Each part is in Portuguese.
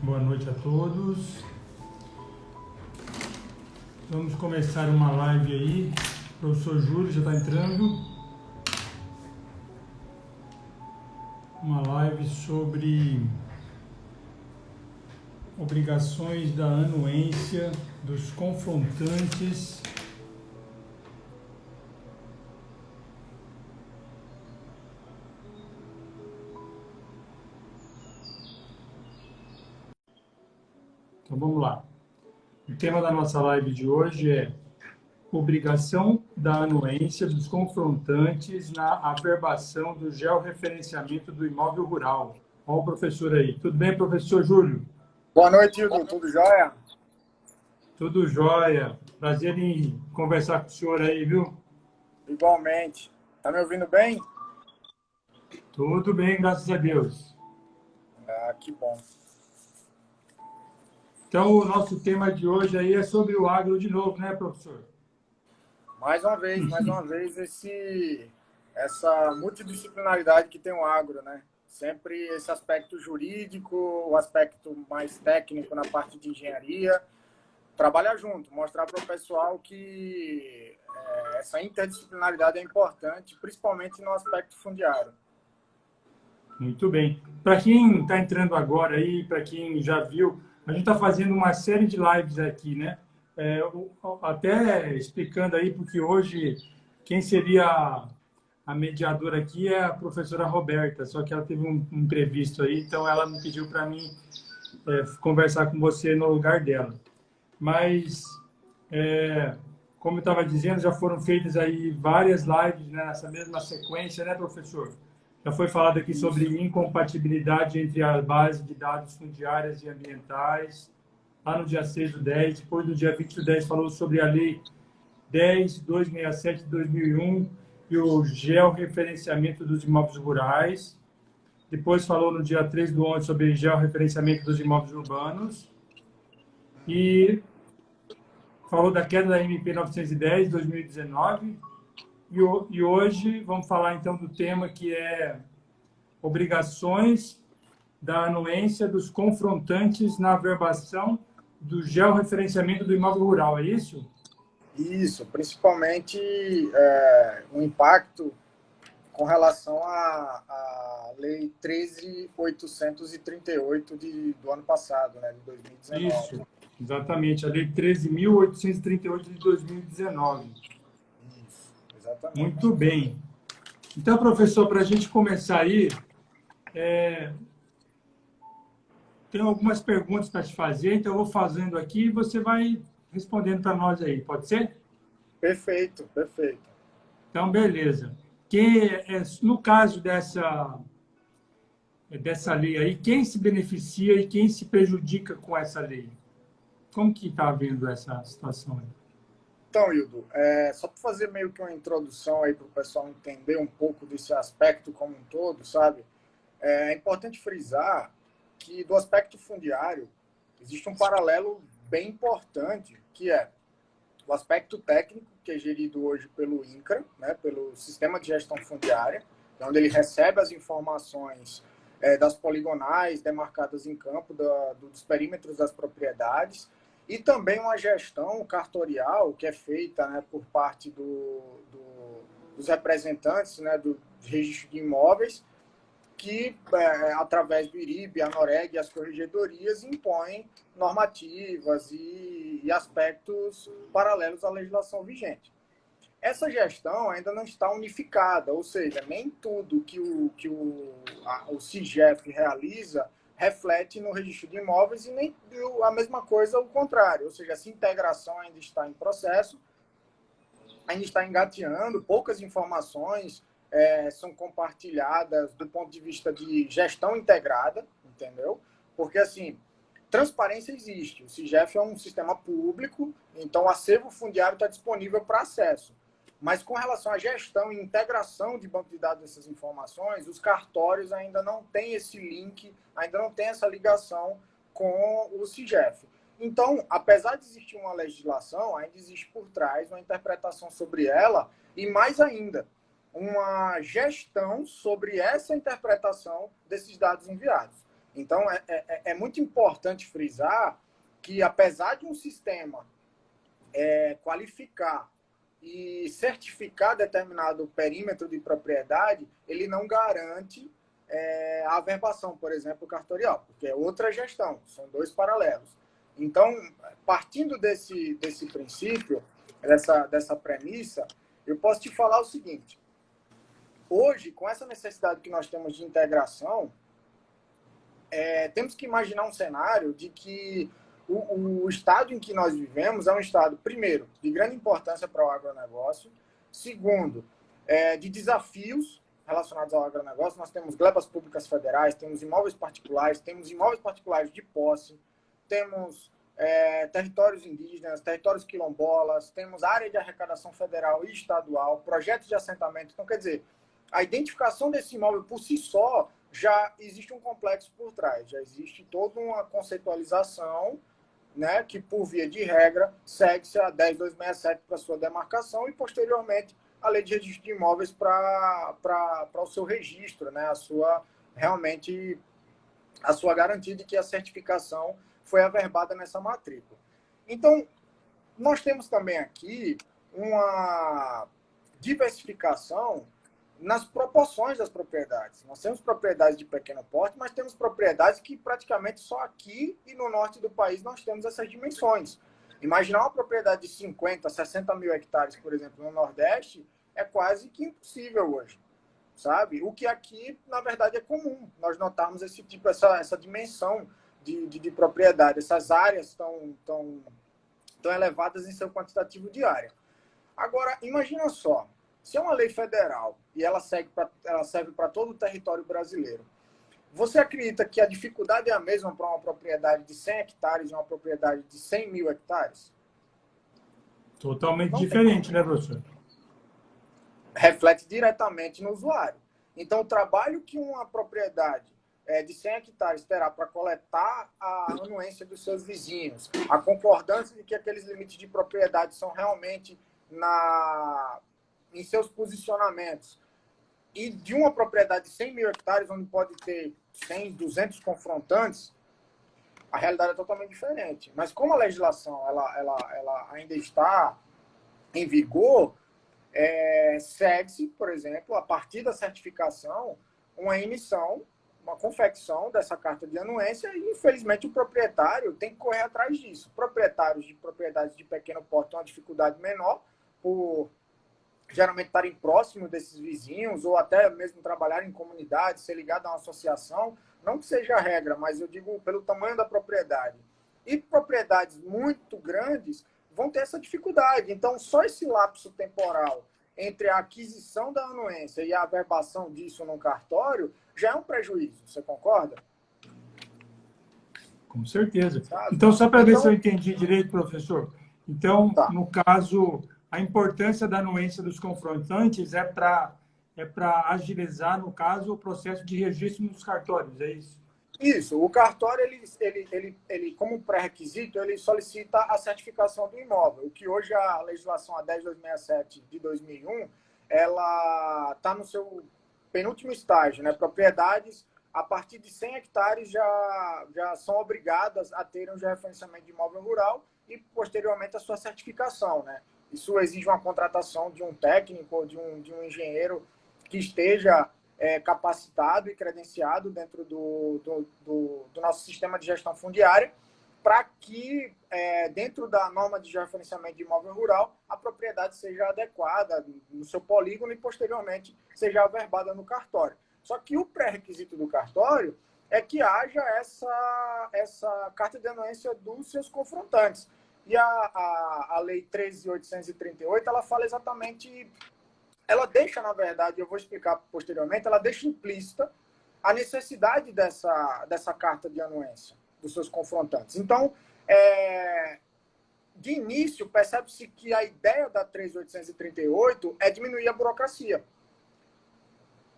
Boa noite a todos. Vamos começar uma live aí. O professor Júlio já está entrando. Uma live sobre obrigações da anuência dos confrontantes Então vamos lá. O tema da nossa live de hoje é obrigação da anuência dos confrontantes na averbação do georreferenciamento do imóvel rural. Olha o professor aí. Tudo bem, professor Júlio? Boa noite, Hildo. Tudo jóia? Tudo jóia. Prazer em conversar com o senhor aí, viu? Igualmente. Tá me ouvindo bem? Tudo bem, graças a Deus. Ah, que bom. Então, o nosso tema de hoje aí é sobre o agro de novo, né, professor? Mais uma vez, essa multidisciplinaridade que tem o agro, né? Sempre esse aspecto jurídico, o aspecto mais técnico na parte de engenharia. Trabalhar junto, mostrar para o pessoal que essa interdisciplinaridade é importante, principalmente no aspecto fundiário. Muito bem. Para quem está entrando agora aí, para quem já viu, a gente está fazendo uma série de lives aqui, né? Até explicando aí, porque hoje quem seria a mediadora aqui é a professora Roberta, só que ela teve um imprevisto aí, então ela me pediu para mim conversar com você no lugar dela. Mas, como eu estava dizendo, já foram feitas aí várias lives, né, nessa mesma sequência, né, professor? Já foi falado aqui sobre incompatibilidade entre a base de dados fundiárias e ambientais, lá no dia 6/10, depois no dia 20/10 falou sobre a Lei 10.267 de 2001 e o georreferenciamento dos imóveis rurais. Depois falou no dia 3/11 sobre georreferenciamento dos imóveis urbanos. E falou da queda da MP 910 de 2019. E hoje vamos falar então do tema que é obrigações da anuência dos confrontantes na averbação do georreferenciamento do imóvel rural, é isso? Isso, principalmente o impacto com relação à Lei 13.838 do ano passado, né, de 2019. Isso, exatamente, a Lei 13.838 de 2019. Isso, exatamente. Muito bem. Então, professor, para a gente começar aí, tenho algumas perguntas para te fazer, então eu vou fazendo aqui e você vai respondendo para nós aí, pode ser? Perfeito, perfeito. Então, beleza. No caso dessa lei aí, quem se beneficia e quem se prejudica com essa lei? Como que está havendo essa situação aí? Então, Hildo, só para fazer meio que uma introdução aí para o pessoal entender um pouco desse aspecto como um todo, sabe? É importante frisar que do aspecto fundiário existe um paralelo bem importante, que é o aspecto técnico, que é gerido hoje pelo INCRA, né, pelo Sistema de Gestão Fundiária, onde ele recebe as informações das poligonais demarcadas em campo, dos perímetros das propriedades, e também uma gestão cartorial que é feita, né, por parte dos representantes, né, do registro de imóveis, que, através do IRIB, a NOREG e as corregedorias, impõem normativas e aspectos paralelos à legislação vigente. Essa gestão ainda não está unificada, ou seja, nem tudo que o CIGEF realiza reflete no registro de imóveis e nem a mesma coisa o contrário, ou seja, essa integração ainda está em processo, ainda está engateando, poucas informações são compartilhadas do ponto de vista de gestão integrada, entendeu? Porque, assim, transparência existe. O CIGEF é um sistema público, então o acervo fundiário está disponível para acesso. Mas com relação à gestão e integração de banco de dados dessas informações, os cartórios ainda não têm esse link, ainda não tem essa ligação com o CIGEF. Então, apesar de existir uma legislação, ainda existe por trás uma interpretação sobre ela e, mais ainda, uma gestão sobre essa interpretação desses dados enviados. Então, é muito importante frisar que, apesar de um sistema qualificar e certificar determinado perímetro de propriedade, ele não garante a averbação, por exemplo, cartorial, porque é outra gestão, são dois paralelos. Então, partindo desse princípio, dessa premissa, eu posso te falar o seguinte: hoje, com essa necessidade que nós temos de integração, temos que imaginar um cenário de que o estado em que nós vivemos é um estado, primeiro, de grande importância para o agronegócio, segundo, de desafios relacionados ao agronegócio. Nós temos glebas públicas federais, temos imóveis particulares de posse, temos territórios indígenas, territórios quilombolas, temos área de arrecadação federal e estadual, projetos de assentamento. Então, quer dizer, a identificação desse imóvel por si só já existe um complexo por trás, já existe toda uma conceitualização, né, que, por via de regra, segue-se a 10.267 para sua demarcação e, posteriormente, a lei de registro de imóveis para o seu registro, né, realmente a sua garantia de que a certificação foi averbada nessa matrícula. Então, nós temos também aqui uma diversificação nas proporções das propriedades. Nós temos propriedades de pequeno porte, mas temos propriedades que praticamente só aqui e no norte do país nós temos essas dimensões. Imaginar uma propriedade de 50, 60 mil hectares, por exemplo, no Nordeste, é quase que impossível hoje, sabe? O que aqui, na verdade, é comum. Nós notarmos essa dimensão de propriedade, essas áreas tão elevadas em seu quantitativo de área. Agora, imagina só, se é uma lei federal e ela serve para todo o território brasileiro, você acredita que a dificuldade é a mesma para uma propriedade de 100 hectares e uma propriedade de 100 mil hectares? Totalmente diferente, né, professor? Reflete diretamente no usuário. Então, o trabalho que uma propriedade de 100 hectares terá para coletar a anuência dos seus vizinhos, a concordância de que aqueles limites de propriedade são realmente em seus posicionamentos, e de uma propriedade de 100 mil hectares, onde pode ter 100, 200 confrontantes, a realidade é totalmente diferente. Mas como a legislação ela ainda está em vigor, segue-se, por exemplo, a partir da certificação, uma emissão, uma confecção dessa carta de anuência, e, infelizmente, o proprietário tem que correr atrás disso. Proprietários de propriedades de pequeno porte têm uma dificuldade menor, por geralmente estarem próximos desses vizinhos, ou até mesmo trabalhar em comunidade, ser ligado a uma associação, não que seja a regra, mas eu digo pelo tamanho da propriedade. E propriedades muito grandes vão ter essa dificuldade. Então, só esse lapso temporal entre a aquisição da anuência e a averbação disso no cartório já é um prejuízo. Você concorda? Com certeza. Sabe? Então, só para ver se eu entendi direito, professor. Então, tá. No caso, a importância da anuência dos confrontantes é para agilizar, no caso, o processo de registro nos cartórios, é isso? Isso. O cartório, ele como pré-requisito, ele solicita a certificação do imóvel, o que hoje a legislação a 10.267 de 2001, ela está no seu penúltimo estágio, né? Propriedades a partir de 100 hectares já são obrigadas a terem um referenciamento de imóvel rural e, posteriormente, a sua certificação, né? Isso exige uma contratação de um técnico, de um engenheiro que esteja capacitado e credenciado dentro do nosso sistema de gestão fundiária, para que, dentro da norma de referenciamento de imóvel rural, a propriedade seja adequada no seu polígono e, posteriormente, seja averbada no cartório. Só que o pré-requisito do cartório é que haja essa carta de anuência dos seus confrontantes. E a Lei 13.838, ela fala exatamente... Ela deixa, na verdade, eu vou explicar posteriormente, ela deixa implícita a necessidade dessa carta de anuência dos seus confrontantes. Então, de início, percebe-se que a ideia da 13.838 é diminuir a burocracia.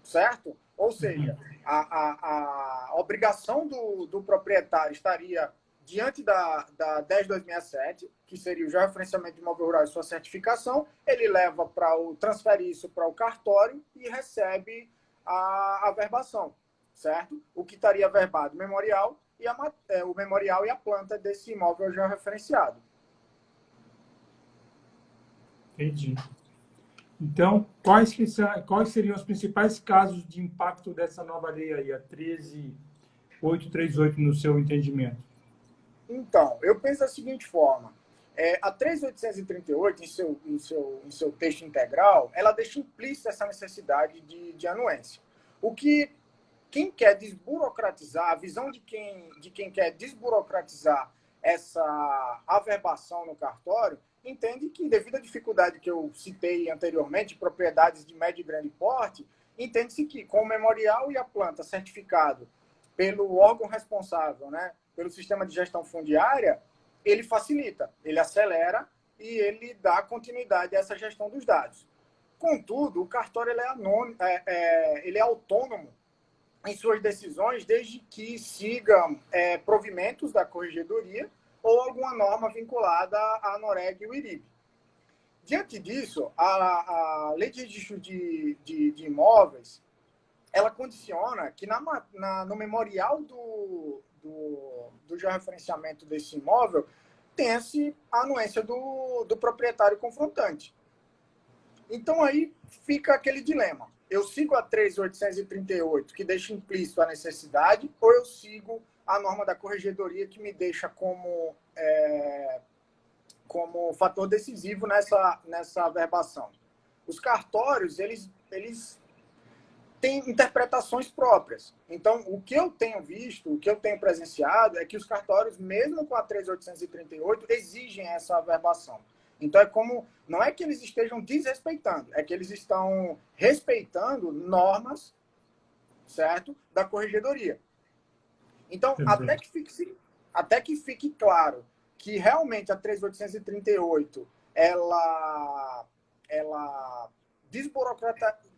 Certo? Ou seja, a obrigação do proprietário estaria diante da 10.267, que seria o referenciamento de imóvel rural e sua certificação, ele leva transfere isso para o cartório e recebe a averbação. certo? O que estaria averbado? O memorial e a planta desse imóvel georreferenciado. Entendi. Então, quais seriam os principais casos de impacto dessa nova lei aí, a 13.838, no seu entendimento? Então, eu penso da seguinte forma. A 3.838, em seu texto integral, ela deixa implícita essa necessidade de anuência. O que quem quer desburocratizar, a visão de quem quer desburocratizar essa averbação no cartório, entende que, devido à dificuldade que eu citei anteriormente, propriedades de médio e grande porte, entende-se que, com o memorial e a planta certificado pelo órgão responsável, né, pelo sistema de gestão fundiária, ele facilita, ele acelera e ele dá continuidade a essa gestão dos dados. Contudo, o cartório ele é autônomo em suas decisões, desde que sigam provimentos da corregedoria ou alguma norma vinculada à Noreg e o IRIB. Diante disso, a Lei de Registro de Imóveis, ela condiciona que no memorial do georreferenciamento desse imóvel tenha-se a anuência do proprietário confrontante. Então, aí fica aquele dilema. Eu sigo a 3.838, que deixa implícito a necessidade, ou eu sigo a norma da corregedoria, que me deixa como fator decisivo nessa averbação. Os cartórios, eles têm interpretações próprias. Então, o que eu tenho visto, o que eu tenho presenciado, é que os cartórios, mesmo com a 3.838, exigem essa averbação. Então, não é que eles estejam desrespeitando, é que eles estão respeitando normas, certo, da corregedoria. Então, até que fique claro que realmente a 3.838 ela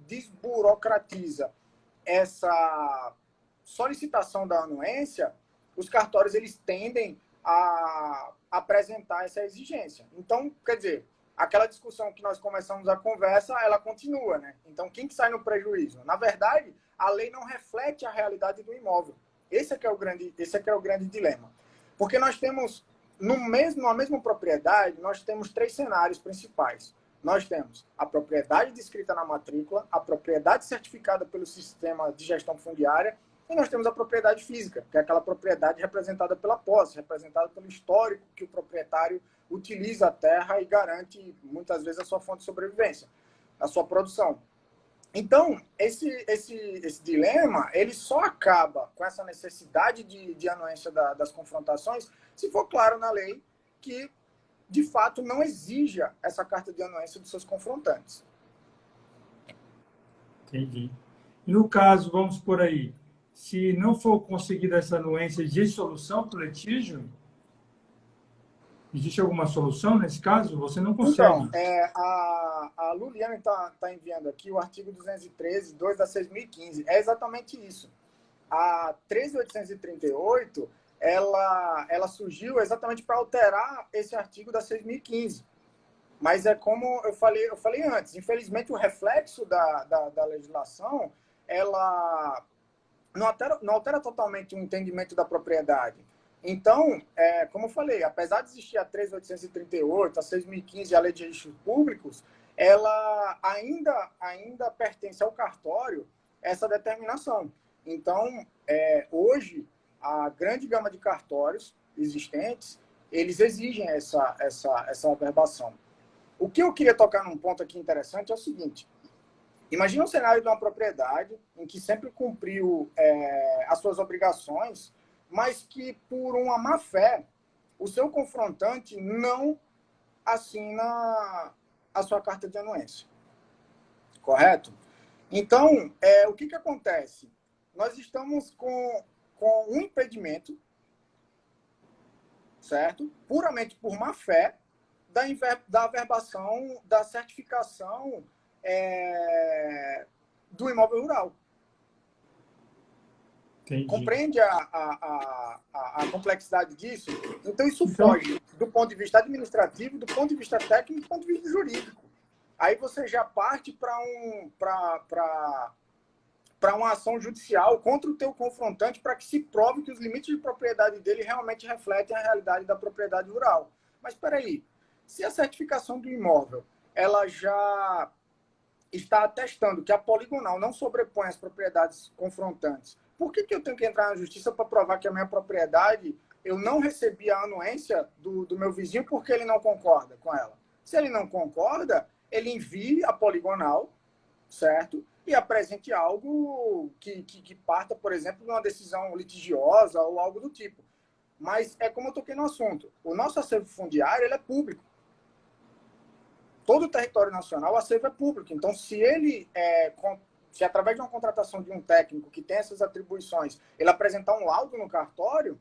desburocratiza essa solicitação da anuência, os cartórios eles tendem a apresentar essa exigência. Então, quer dizer, aquela discussão que nós começamos a conversa, ela continua, né? Então, quem que sai no prejuízo? Na verdade, a lei não reflete a realidade do imóvel. Esse é que é o grande dilema. Porque nós temos, na mesma propriedade, nós temos 3 cenários principais. Nós temos a propriedade descrita na matrícula, a propriedade certificada pelo sistema de gestão fundiária, e nós temos a propriedade física, que é aquela propriedade representada pela posse, representada pelo histórico que o proprietário utiliza a terra e garante, muitas vezes, a sua fonte de sobrevivência, a sua produção. Então, esse dilema, ele só acaba com essa necessidade de anuência das confrontações, se for claro na lei que, de fato, não exija essa carta de anuência dos seus confrontantes. Entendi. E no caso, vamos por aí, se não for conseguida essa anuência, existe solução para o litígio? Existe alguma solução nesse caso? Você não consegue. Então, a Luliane está enviando aqui o artigo 213, 2 da 6.015. É exatamente isso. A 13.838, ela surgiu exatamente para alterar esse artigo da 6.015. Mas é como eu falei antes, infelizmente o reflexo da legislação, ela não altera totalmente o entendimento da propriedade. Então, como eu falei, apesar de existir a 3.838, a 6.015 e a Lei de Registros Públicos, ela ainda pertence ao cartório essa determinação. Então, hoje, a grande gama de cartórios existentes, eles exigem essa averbação. O que eu queria tocar num ponto aqui interessante é o seguinte. Imagina um cenário de uma propriedade em que sempre cumpriu as suas obrigações, mas que, por uma má-fé, o seu confrontante não assina a sua carta de anuência. Correto? Então, o que acontece? Nós estamos com um impedimento, certo? Puramente por má-fé, da averbação, da certificação do imóvel rural. Entendi. Compreende a complexidade disso? Então, isso foge do ponto de vista administrativo, do ponto de vista técnico e do ponto de vista jurídico. Aí você já parte para para uma ação judicial contra o teu confrontante para que se prove que os limites de propriedade dele realmente refletem a realidade da propriedade rural. Mas espera aí, se a certificação do imóvel ela já está atestando que a poligonal não sobrepõe as propriedades confrontantes, por que eu tenho que entrar na justiça para provar que a minha propriedade eu não recebi a anuência do meu vizinho porque ele não concorda com ela? Se ele não concorda, ele envie a poligonal, certo? E apresente algo que parta, por exemplo, de uma decisão litigiosa ou algo do tipo. Mas é como eu toquei no assunto. O nosso acervo fundiário ele é público. Todo o território nacional, o acervo é público. Então, se ele, se através de uma contratação de um técnico que tem essas atribuições, ele apresentar um laudo no cartório,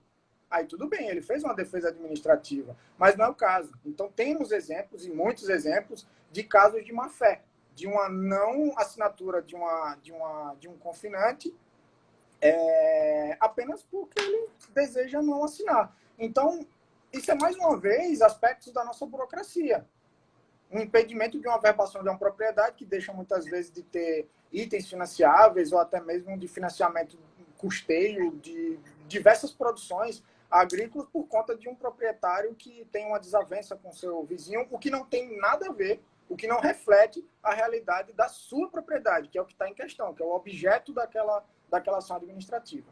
aí tudo bem, ele fez uma defesa administrativa. Mas não é o caso. Então, temos exemplos, e muitos exemplos, de casos de má-fé, de uma não assinatura de um confinante, apenas porque ele deseja não assinar. Então, isso é, mais uma vez, aspectos da nossa burocracia. Um impedimento de uma averbação de uma propriedade que deixa, muitas vezes, de ter itens financiáveis ou até mesmo de financiamento custeio de diversas produções agrícolas por conta de um proprietário que tem uma desavença com seu vizinho, o que não tem nada a ver, o que não reflete a realidade da sua propriedade, que é o que está em questão, que é o objeto daquela ação administrativa.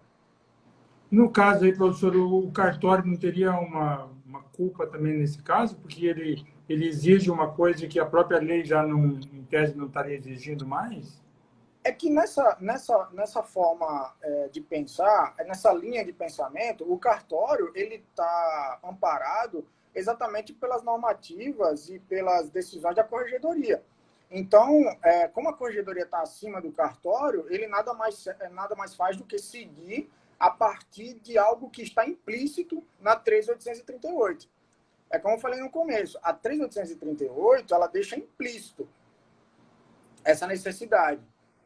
No caso aí, professor, o cartório não teria uma culpa também nesse caso, porque ele exige uma coisa que a própria lei já, não, em tese, não estaria exigindo mais? É que nessa forma de pensar, nessa linha de pensamento, o cartório ele está amparado exatamente pelas normativas e pelas decisões da corregedoria. Então, como a corregedoria está acima do cartório, ele nada mais faz do que seguir a partir de algo que está implícito na 13.838. É como eu falei no começo, a 13.838 ela deixa implícito essa necessidade.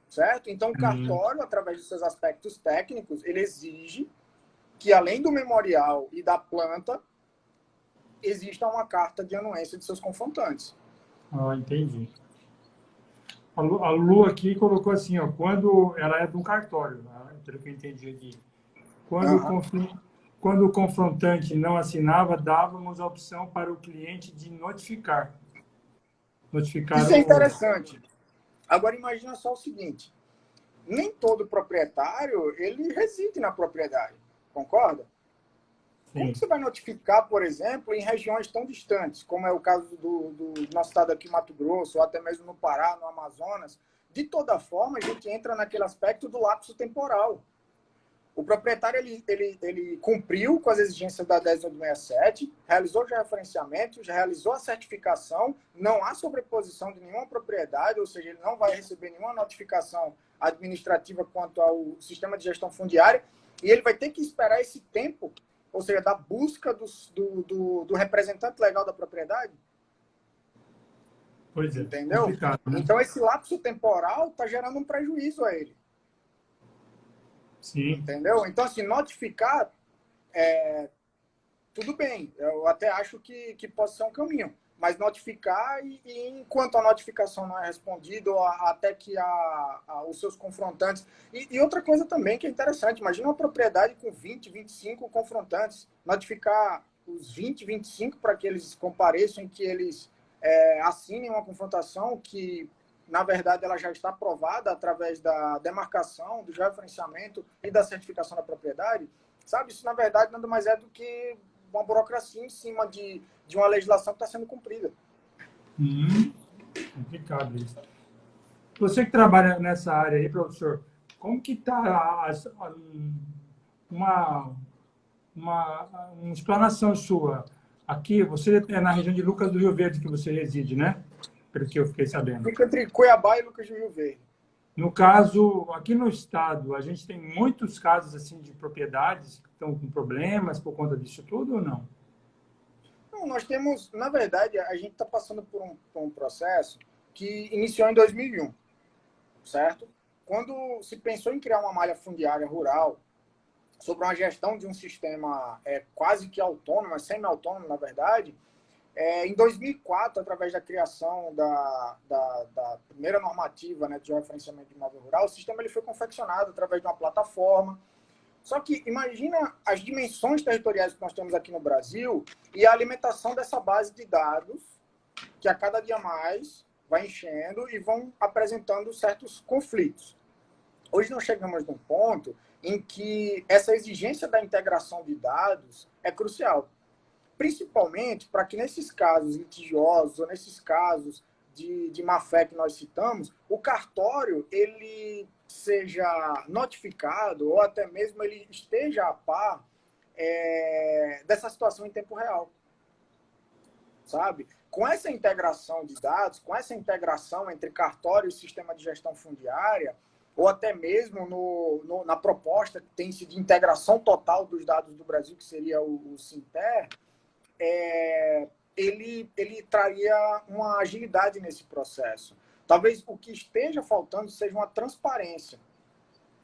Certo? Então, o cartório, através dos seus aspectos técnicos, ele exige que, além do memorial e da planta, exista uma carta de anuência de seus confrontantes. Ah, entendi. A Lu aqui colocou assim, ó, quando ela é de um cartório, né, pelo que eu entendi aqui. Quando o confrontante não assinava, dávamos a opção para o cliente de notificar. Isso é interessante. Agora, imagina só o seguinte. Nem todo proprietário, ele reside na propriedade. Concorda? Sim. Como que você vai notificar, por exemplo, em regiões tão distantes, como é o caso do nosso estado aqui, Mato Grosso, ou até mesmo no Pará, no Amazonas? De toda forma, a gente entra naquele aspecto do lapso temporal. O proprietário ele cumpriu com as exigências da 10.867, realizou já referenciamento, já realizou a certificação, não há sobreposição de nenhuma propriedade, ou seja, ele não vai receber nenhuma notificação administrativa quanto ao sistema de gestão fundiária, e ele vai ter que esperar esse tempo, ou seja, da busca do representante legal da propriedade. Pois é. Entendeu? Né? Então, esse lapso temporal está gerando um prejuízo a ele. Sim. Entendeu? Então, assim, notificar, tudo bem. Eu até acho que pode ser um caminho. Mas notificar e enquanto a notificação não é respondida, até que os seus confrontantes... E outra coisa também que é interessante, imagina uma propriedade com 20, 25 confrontantes. Notificar os 20, 25 para que eles compareçam e que eles assinem uma confrontação que... Na verdade, ela já está aprovada através da demarcação, do georreferenciamento e da certificação da propriedade. Sabe, isso, na verdade, nada mais é do que uma burocracia em cima de uma legislação que está sendo cumprida. Complicado isso. Você que trabalha nessa área aí, professor, como que está uma explanação sua? Aqui, você é na região de Lucas do Rio Verde que você reside, né? Pelo que eu fiquei sabendo. Fica entre Cuiabá e Lucas do Rio Verde. No caso, aqui no estado, a gente tem muitos casos assim de propriedades que estão com problemas por conta disso tudo ou não? Não, nós temos, na verdade, a gente está passando por um processo que iniciou em 2001, certo? Quando se pensou em criar uma malha fundiária rural, sobre uma gestão de um sistema quase que autônomo, semi-autônomo, na verdade, Em 2004, através da criação da primeira normativa, né, de referenciamento de imóvel rural, o sistema ele foi confeccionado através de uma plataforma. Só que imagina as dimensões territoriais que nós temos aqui no Brasil e a alimentação dessa base de dados, que a cada dia mais vai enchendo e vão apresentando certos conflitos. Hoje nós chegamos num ponto em que essa exigência da integração de dados é crucial. Principalmente para que nesses casos litigiosos ou nesses casos de má-fé que nós citamos, o cartório ele seja notificado ou até mesmo ele esteja a par dessa situação em tempo real. Sabe? Com essa integração de dados, com essa integração entre cartório e sistema de gestão fundiária, ou até mesmo na proposta que tem-se de integração total dos dados do Brasil, que seria o Sinter, ele traria uma agilidade nesse processo. Talvez o que esteja faltando seja uma transparência,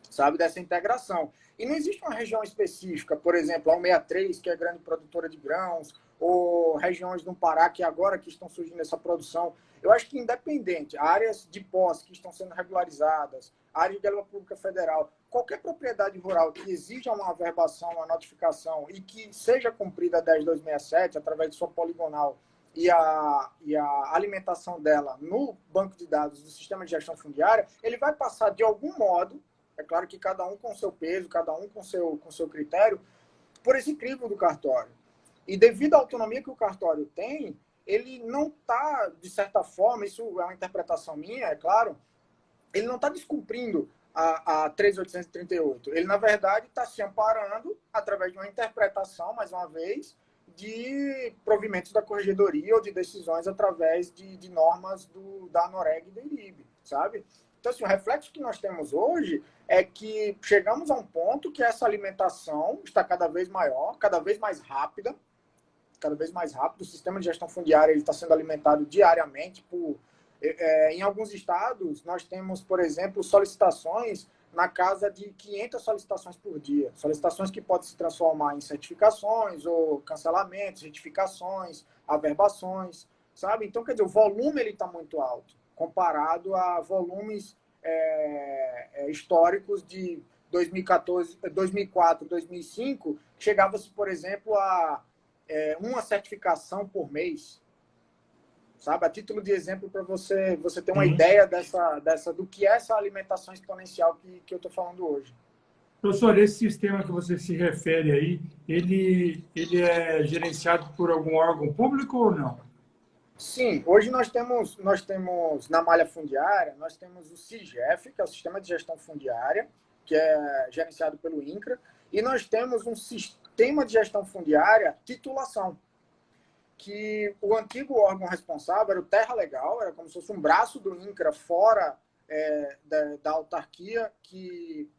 sabe, dessa integração. E não existe uma região específica, por exemplo, a 163, que é grande produtora de grãos, ou regiões do Pará que agora que estão surgindo essa produção. Eu acho que independente, áreas de posse que estão sendo regularizadas, áreas de verba pública federal, qualquer propriedade rural que exija uma averbação, uma notificação e que seja cumprida a 10.267 através de sua poligonal e a alimentação dela no banco de dados do sistema de gestão fundiária, ele vai passar de algum modo, é claro que cada um com seu peso, cada um com seu critério, por esse crivo do cartório. E devido à autonomia que o cartório tem, ele não está, de certa forma, isso é uma interpretação minha, é claro, ele não está descumprindo a 3.838. Ele, na verdade, está se amparando através de uma interpretação, mais uma vez, de provimentos da corregedoria ou de decisões através de normas da ANOREG e do IRIB, sabe? Então, assim, o reflexo que nós temos hoje é que chegamos a um ponto que essa alimentação está cada vez maior, cada vez mais rápida, o sistema de gestão fundiária está sendo alimentado diariamente em alguns estados, nós temos, por exemplo, solicitações na casa de 500 solicitações por dia. Solicitações que podem se transformar em certificações ou cancelamentos, retificações, averbações, sabe? Então, quer dizer, o volume está muito alto, comparado a volumes históricos de 2014, 2004, 2005, chegava-se, por exemplo, a uma certificação por mês, sabe? A título de exemplo para você ter uma ideia do que é essa alimentação exponencial que eu estou falando hoje. Professor, esse sistema que você se refere aí, ele é gerenciado por algum órgão público ou não? Sim, hoje nós temos na malha fundiária, nós temos o SIGEF, que é o Sistema de Gestão Fundiária, que é gerenciado pelo INCRA, e nós temos um sistema de gestão fundiária titulação, que o antigo órgão responsável era o Terra Legal, era como se fosse um braço do INCRA fora da autarquia, que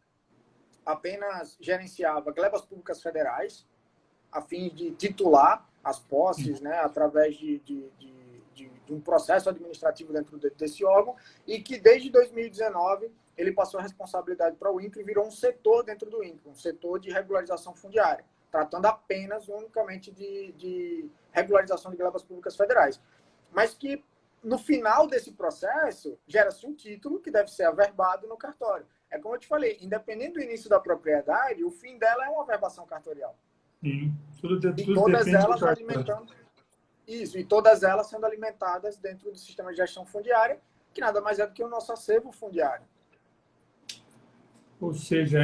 apenas gerenciava glebas públicas federais, a fim de titular as posses, né, através de um processo administrativo dentro desse órgão, e que desde 2019 ele passou a responsabilidade para o INCRA e virou um setor dentro do INCRA, um setor de regularização fundiária, tratando apenas, unicamente, de regularização de glebas públicas federais. Mas que, no final desse processo, gera-se um título que deve ser averbado no cartório. É como eu te falei, independente do início da propriedade, o fim dela é uma averbação cartorial. Sim, tudo e todas depende elas do alimentando isso, e todas elas sendo alimentadas dentro do sistema de gestão fundiária, que nada mais é do que o nosso acervo fundiário. Ou seja,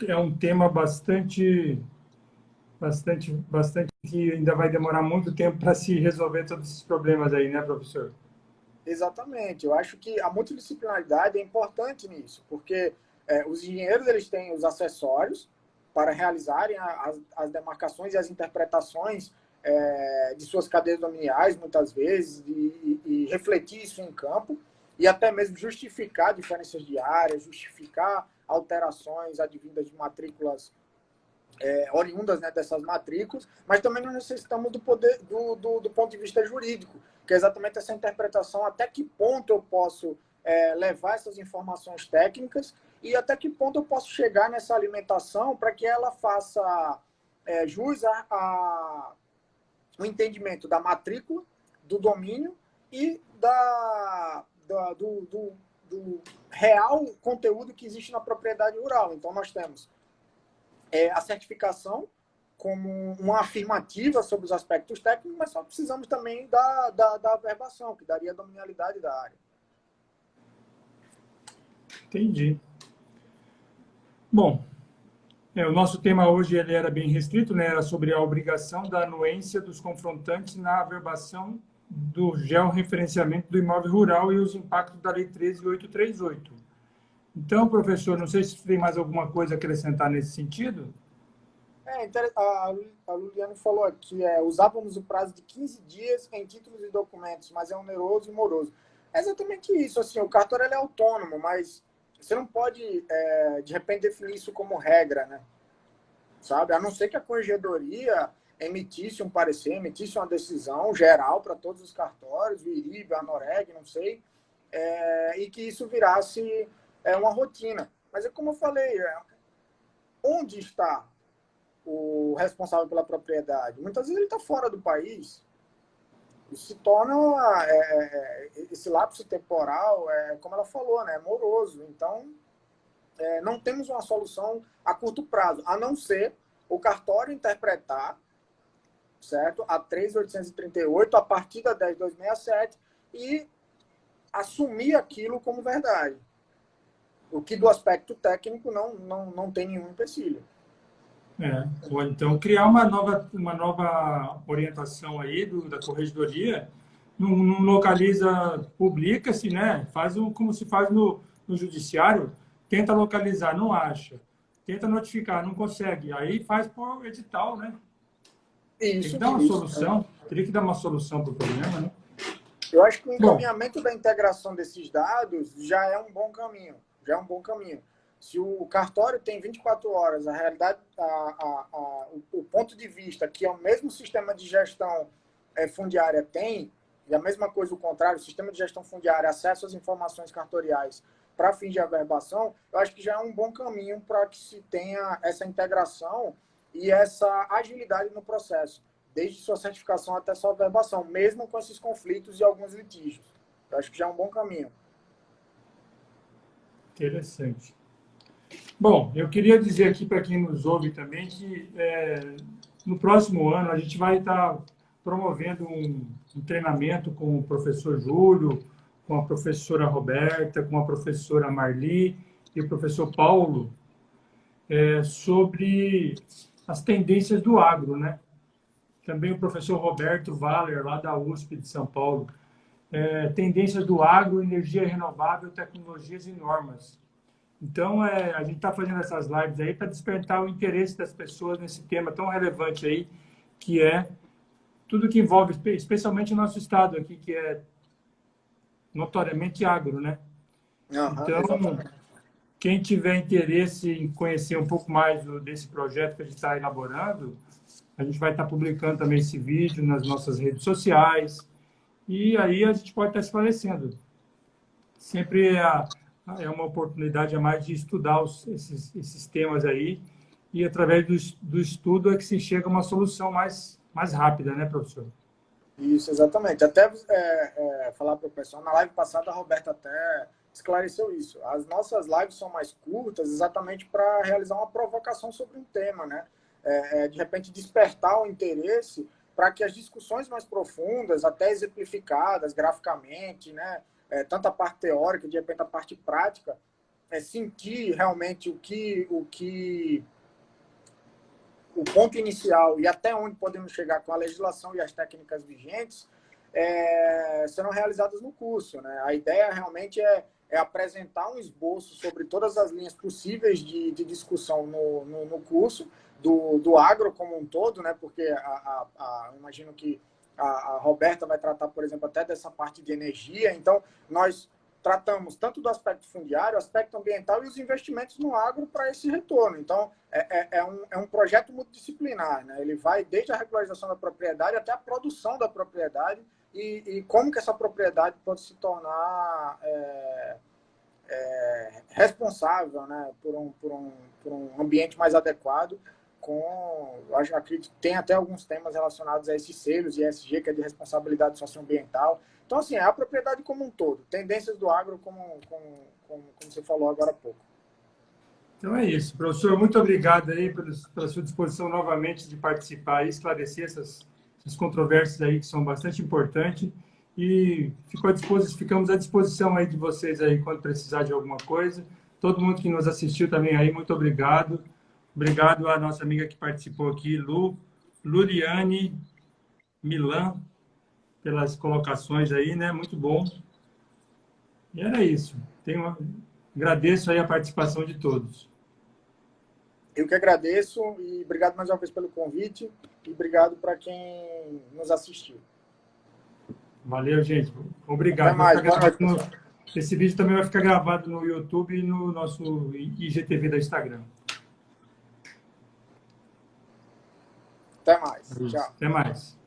é um tema bastante que ainda vai demorar muito tempo para se resolver todos esses problemas aí, né, professor? Exatamente. Eu acho que a multidisciplinaridade é importante nisso, porque os engenheiros eles têm os acessórios para realizarem as demarcações e as interpretações de suas cadeias dominiais, muitas vezes, e refletir isso em campo, e até mesmo justificar diferenças de área, justificar alterações advindas de matrículas oriundas, né, dessas matrículas, mas também nós necessitamos do ponto de vista jurídico, que é exatamente essa interpretação, até que ponto eu posso levar essas informações técnicas e até que ponto eu posso chegar nessa alimentação para que ela faça jus o entendimento da matrícula, do domínio e do real conteúdo que existe na propriedade rural. Então, nós temos a certificação como uma afirmativa sobre os aspectos técnicos, mas só precisamos também da averbação, que daria a dominialidade da área. Entendi. Bom, o nosso tema hoje ele era bem restrito, né? Era sobre a obrigação da anuência dos confrontantes na averbação do georreferenciamento do imóvel rural e os impactos da Lei 13.838. Então, professor, não sei se tem mais alguma coisa a acrescentar nesse sentido. A Luliane falou aqui, usávamos o prazo de 15 dias em títulos e documentos, mas é oneroso e moroso. É exatamente isso. Assim, o cartório ele é autônomo, mas você não pode, de repente, definir isso como regra, né? Sabe? A não ser que a corregedoria emitisse um parecer, emitisse uma decisão geral para todos os cartórios, o IRIB, a Noreg, não sei, e que isso virasse uma rotina. Mas é como eu falei, onde está o responsável pela propriedade? Muitas vezes ele está fora do país. E se torna esse lapso temporal, como ela falou, né, moroso. Então, não temos uma solução a curto prazo, a não ser o cartório interpretar, certo, a 3.838 a partir da 10.267 e assumir aquilo como verdade. O que do aspecto técnico não tem nenhum empecilho. Ou então criar uma nova orientação aí da corregedoria, não localiza, publica-se, né? Faz como se faz no judiciário, tenta localizar, não acha, tenta notificar, não consegue, aí faz por edital, né? Tem que dar uma solução, teria que dar uma solução para o problema, né? Eu acho que o encaminhamento da integração desses dados já é um bom caminho, Se o cartório tem 24 horas, a realidade, o ponto de vista que é o mesmo sistema de gestão fundiária tem, e a mesma coisa o contrário, o sistema de gestão fundiária acessa as informações cartoriais para fins de averbação, eu acho que já é um bom caminho para que se tenha essa integração e essa agilidade no processo, desde sua certificação até sua averbação, mesmo com esses conflitos e alguns litígios. Eu acho que já é um bom caminho. Interessante. Bom, eu queria dizer aqui para quem nos ouve também que no próximo ano a gente vai estar promovendo um treinamento com o professor Júlio, com a professora Roberta, com a professora Marli e o professor Paulo, sobre as tendências do agro, né? Também o professor Roberto Valer, lá da USP de São Paulo. Tendências do agro, energia renovável, tecnologias e normas. Então, a gente está fazendo essas lives aí para despertar o interesse das pessoas nesse tema tão relevante aí, que é tudo que envolve, especialmente o nosso estado aqui, que é notoriamente agro, né? Então, exatamente. Quem tiver interesse em conhecer um pouco mais desse projeto que a gente está elaborando, a gente vai estar publicando também esse vídeo nas nossas redes sociais, e aí a gente pode estar esclarecendo. Sempre é uma oportunidade a mais de estudar esses temas aí, e através do estudo é que se chega a uma solução mais rápida, né, professor? Isso, exatamente. Até falar para o pessoal, na live passada a Roberta até esclareceu isso. As nossas lives são mais curtas exatamente para realizar uma provocação sobre um tema, né? De repente despertar o interesse para que as discussões mais profundas, até exemplificadas graficamente, né? Tanto a parte teórica, de repente a parte prática, sentir realmente o ponto inicial e até onde podemos chegar com a legislação e as técnicas vigentes serão realizadas no curso, né? A ideia realmente é apresentar um esboço sobre todas as linhas possíveis de discussão no curso, do agro como um todo, né? Porque imagino que a Roberta vai tratar, por exemplo, até dessa parte de energia. Então, nós tratamos tanto do aspecto fundiário, aspecto ambiental e os investimentos no agro para esse retorno. Então, é um projeto multidisciplinar, né? Ele vai desde a regularização da propriedade até a produção da propriedade e como que essa propriedade pode se tornar responsável, né, por um ambiente mais adequado eu acredito que tem até alguns temas relacionados a esses selos, ESG, que é de responsabilidade socioambiental. Então, assim, é a propriedade como um todo, tendências do agro, como você falou agora há pouco. Então é isso. Professor, muito obrigado aí pela sua disposição novamente de participar e esclarecer essas controvérsias aí que são bastante importantes. E ficamos à disposição aí de vocês aí quando precisar de alguma coisa. Todo mundo que nos assistiu também aí, muito obrigado. Obrigado à nossa amiga que participou aqui, Luriane Milan, pelas colocações aí, né? Muito bom. E era isso. Agradeço aí a participação de todos. Eu que agradeço e obrigado mais uma vez pelo convite e obrigado para quem nos assistiu. Valeu, gente. Obrigado. Até mais. Boa noite, Esse vídeo também vai ficar gravado no YouTube e no nosso IGTV da Instagram. Até mais. Tchau. Até mais.